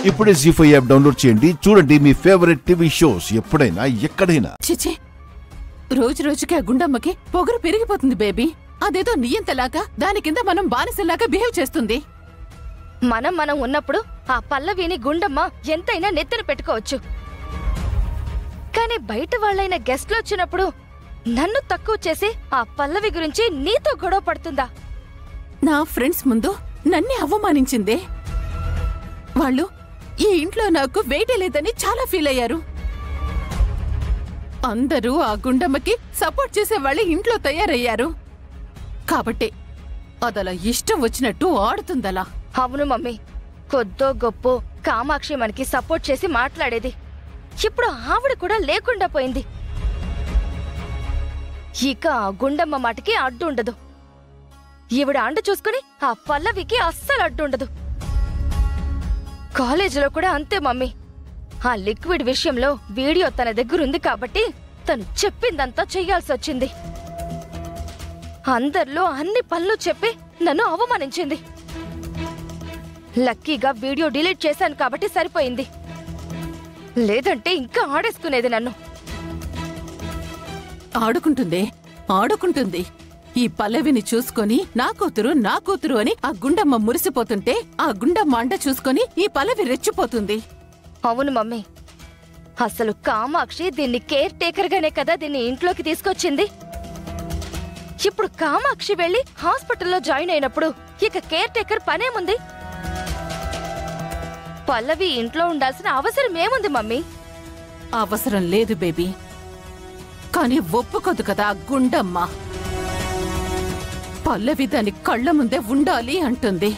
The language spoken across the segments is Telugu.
ఇప్పుడే జీ5 యాప్ డౌన్లోడ్ చేయండి. చూడండి మీ ఫేవరెట్ టీవీ షోస్ ఎప్పుడైనా ఎక్కడైనా. చిచి, రోజు రోజుకి ఆ గుండమ్మకి పొగరు పెరిగిపోతుంది బేబీ. అదేదో నియంతలాగా దాని కింద మనం బానిసలాగా బిహేవ్ చేస్తుంది. మనం ఉన్నప్పుడు ఆ పల్లవిని గుండమ్మ ఎంతైనా నెత్తిన పెట్టుకోవచ్చు. కానీ బయట వాళ్ళైన గెస్ట్లు వచ్చినప్పుడు నన్ను తక్కువ చేసి ఆ పల్లవి గురించి నీతో గొడవ పడుతుందా? నా ఫ్రెండ్స్ ముందు నన్నే అవమానించిందే. వాళ్ళు ఈ ఇంట్లో నాకు వెయిటే లేదని చాలా ఫీల్ అయ్యారు. అందరూ ఆ గుండమ్మకి సపోర్ట్ చేసే వాళ్ళే ఇంట్లో తయారయ్యారు. కాబట్టి అదలా ఇష్టం వచ్చినట్టు ఆడుతుందలా. అవును మమ్మీ, కొద్దో గొప్పో కామాక్షి మనకి సపోర్ట్ చేసి మాట్లాడేది. ఇప్పుడు ఆవిడ కూడా లేకుండా పోయింది. ఇక ఆ గుండమ్మ మాటకి అడ్డు ఉండదు. ఈవిడ అండ చూసుకుని ఆ పల్లవికి అస్సలు అడ్డు ఉండదు. కాలేజీలో కూడా అంతే మమ్మీ. ఆ లిక్విడ్ విషయంలో వీడియో తన దగ్గరుంది కాబట్టి తను చెప్పిందంతా చెయ్యాల్సి వచ్చింది. అందరిలో అన్ని పనులు చెప్పి నన్ను అవమానించింది. లక్కీగా వీడియో డిలీట్ చేశాను కాబట్టి సరిపోయింది. లేదంటే ఇంకా ఆడేసుకునేది నన్ను. ఆడుకుంటుంది. ఈ పల్లవిని చూసుకొని నా కూతురు అని ఆ గుండమ్మ మురిసిపోతుంటే ఆ గుండమ్మ అండ చూసుకొని ఈ పల్లవి రెచ్చిపోతుంది. అవును మమ్మీ, అసలు కామాక్షి దీన్ని కేర్ టేకర్ గానే కదా దీన్ని ఇంట్లోకి తీసుకొచ్చింది. ఇప్పుడు కామాక్షి వెళ్లి హాస్పిటల్లో జాయిన్ అయినప్పుడు ఇక కేర్ టేకర్ పనేముంది? పల్లవి ఇంట్లో ఉండాల్సిన అవసరం ఏముంది మమ్మీ? అవసరం లేదు బేబీ. కానీ ఒప్పుకోదు కదా గుండమ్మ. పల్లవి దాని కళ్ల ముందే ఉండాలి అంటుంది.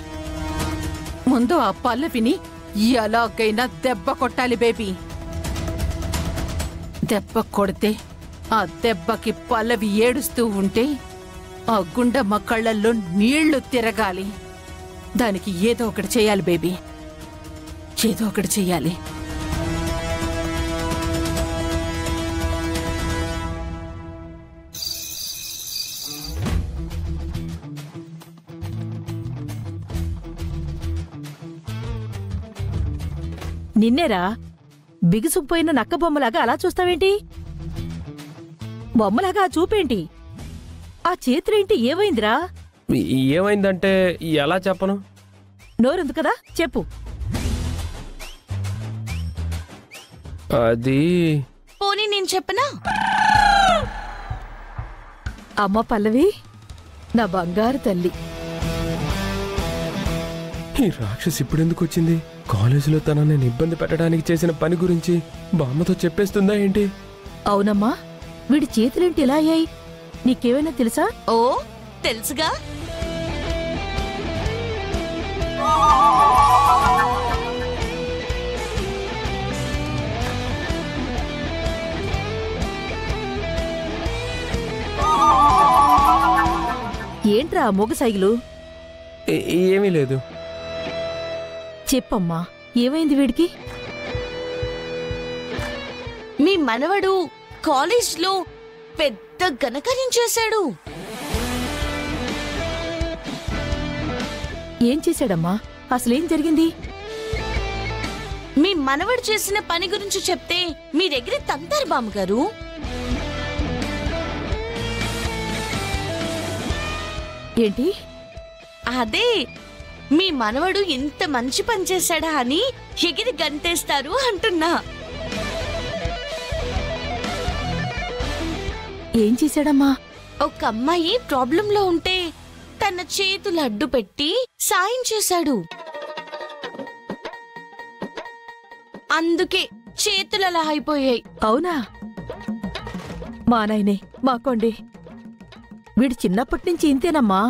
ముందు ఆ పల్లవిని ఎలాగైనా దెబ్బ కొట్టాలి బేబీ. దెబ్బ కొడితే ఆ దెబ్బకి పల్లవి ఏడుస్తూ ఉంటే ఆ గుండమ్మ కళ్ళల్లో నీళ్లు తిరగాలి. దానికి ఏదో ఒకటి చెయ్యాలి బేబీ, ఏదో ఒకటి చెయ్యాలి. నిన్నేరా బిగుసుకుపోయిన నక్క బొమ్మలాగా అలా చూస్తావేంటి? బొమ్మలాగా చూపేంటి? ఆ చేతులేంటి? ఏమైందిరా? ఏమైందంటే ఎలా చెప్పను? నోరుంది కదా, చెప్పు. అది పోనీ నేను చెప్పనా? అమ్మ పల్లవి, నా బంగారు తల్లి. ఈ రాక్షసి ఇప్పుడెందుకు వచ్చింది? కాలేజీలో తన నేను ఇబ్బంది పెట్టడానికి చేసిన పని గురించి బామ్మతో చెప్పేస్తుందా ఏంటి? అవునమ్మా, వీడి చేతులేంటి ఇలా అయ్యాయి? నీకేమైనా తెలుసా? ఓ తెలుసుగా. ఏంట్రా మొగ సైగులు? ఏమీ లేదు. చెప్పమ్మా, ఏమైంది వీడికి? మీ మనవడు కాలేజ్లో పెద్ద ఘనకార్యం చేశాడు. ఏం చేశాడమ్మా? అసలేం జరిగింది? మీ మనవడు చేసిన పని గురించి చెప్తే మీ దగ్గర తంతారు బామ్మగారు. ఏంటి? అదే, మీ మనవడు ఇంత మంచి పని చేశాడా అని ఎగిరి గంతేస్తారు అంటున్నా. ఏం చేశాడమ్మా? ఒక అమ్మాయి ప్రాబ్లంలో ఉంటే తన చేతులు అడ్డు పెట్టి సాయం చేశాడు. అందుకే చేతులు అలా అయిపోయాయి. అవునా? మా నాయనే మాకోండి. వీడు చిన్నప్పటి నుంచి ఇంతేనమ్మా.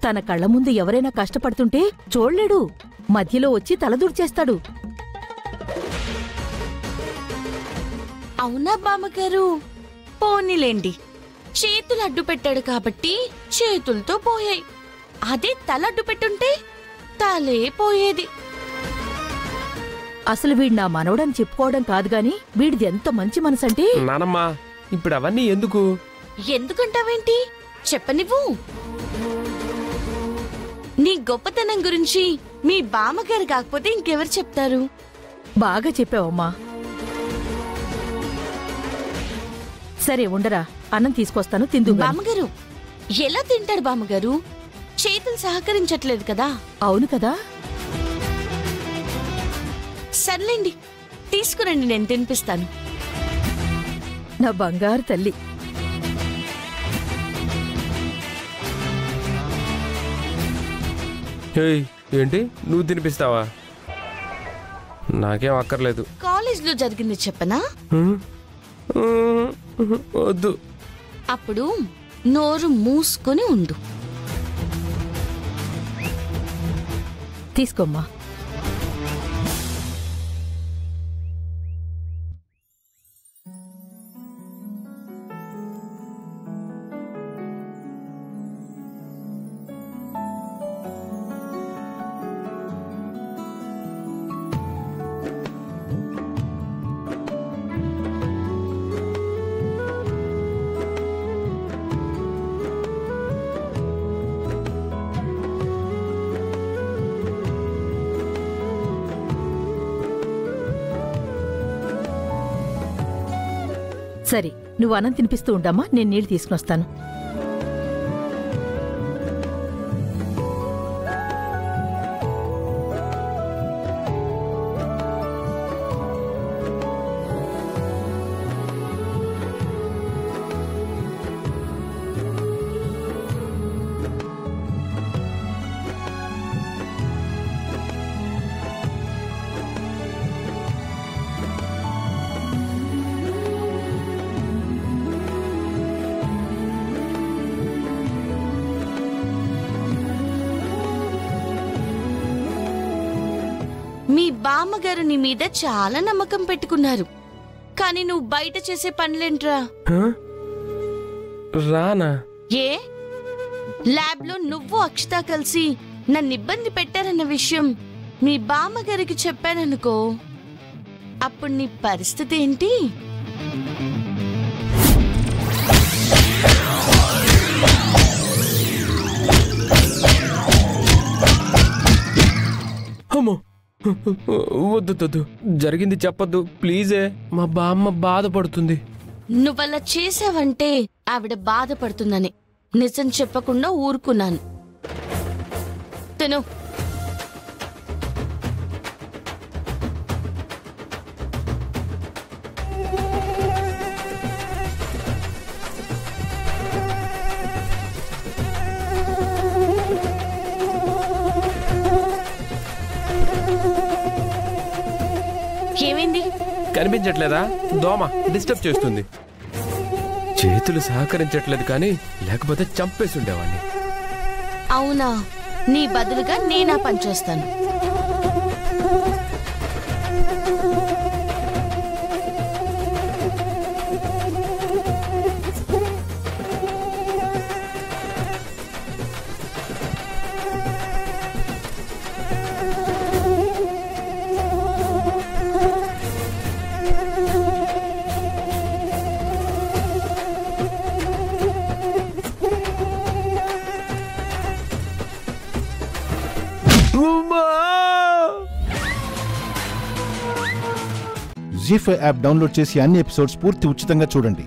తన కళ్ల ముందు ఎవరైనా కష్టపడుతుంటే చూడలేడు, మధ్యలో వచ్చి తలదూర్చేస్తాడు. అవునా బామ్మగారు? పోనీలేండి, చేతులు అడ్డు పెట్టాడు కాబట్టి చేతులతో పోయాయి. అదే తల అడ్డు పెట్టుంటే తలే పోయేది. అసలు వీడు నా మనవడని చెప్పుకోవడం కాదు గాని వీడిది ఎంత మంచి మనసంటే. నానమ్మా, ఇప్పుడు అవన్నీ ఎందుకు? ఎందుకంటావేంటి? చెప్పనివ్వు. నీ గొప్పతనం గురించి మీ బామ్మగారు కాకపోతే ఇంకెవరు చెప్తారు? బాగా చెప్పావమ్మా. సరే ఉండరా, అన్నం తీసుకొస్తాను, తిందు. బామ్మగారు ఎలా తింటాడు బామ్మగారు? చేతులు సహకరించట్లేదు కదా. అవును కదా. సర్లేండి, తీసుకురండి, నేను తినిపిస్తాను. నా బంగారు తల్లి. ఏంటి, నువ్వు తినిపిస్తావా? నాకేం అక్కర్లేదు. కాలేజ్లో జరిగింది చెప్పనా? వద్దు. అప్పుడు నోరు మూసుకొని ఉండు. తీసుకోమ్మా. సరే, నువ్వు అన్నం తినిపిస్తూ ఉండమ్మా, నేను నీళ్ళు తీసుకునొస్తాను. మీ బామ్మగారు నీ మీద చాలా నమ్మకం పెట్టుకున్నారు. కానీ నువ్వు బయట చేసే పనులేంట్రా? రానా? ఏ ల్యాబ్లో నువ్వు అక్షత కలిసి నన్ను ఇబ్బంది పెట్టారన్న విషయం మీ బామ్మగారికి చెప్పాననుకో, అప్పుడు నీ పరిస్థితి ఏంటి? అమ్మో, వద్దు, జరిగింది చెప్పొద్దు ప్లీజే. మా బామ్మ బాధపడుతుంది. నువ్వలా చేసావంటే ఆవిడ బాధపడుతుందని నిజం చెప్పకుండా ఊరుకున్నాను. తిను. ఏమైంది? కనిపించట్లేదా? దోమ డిస్టర్బ్ చేస్తుంది. చేతులు సహకరించట్లేదు, కానీ లేకపోతే చంపేసి ఉండేవాడిని. అవునా? నీ బదులుగా నేనా పని చేస్తాను. జీ5 యాప్ డౌన్లోడ్ చేసి అన్ని ఎపిసోడ్స్ పూర్తి ఉచితంగా చూడండి.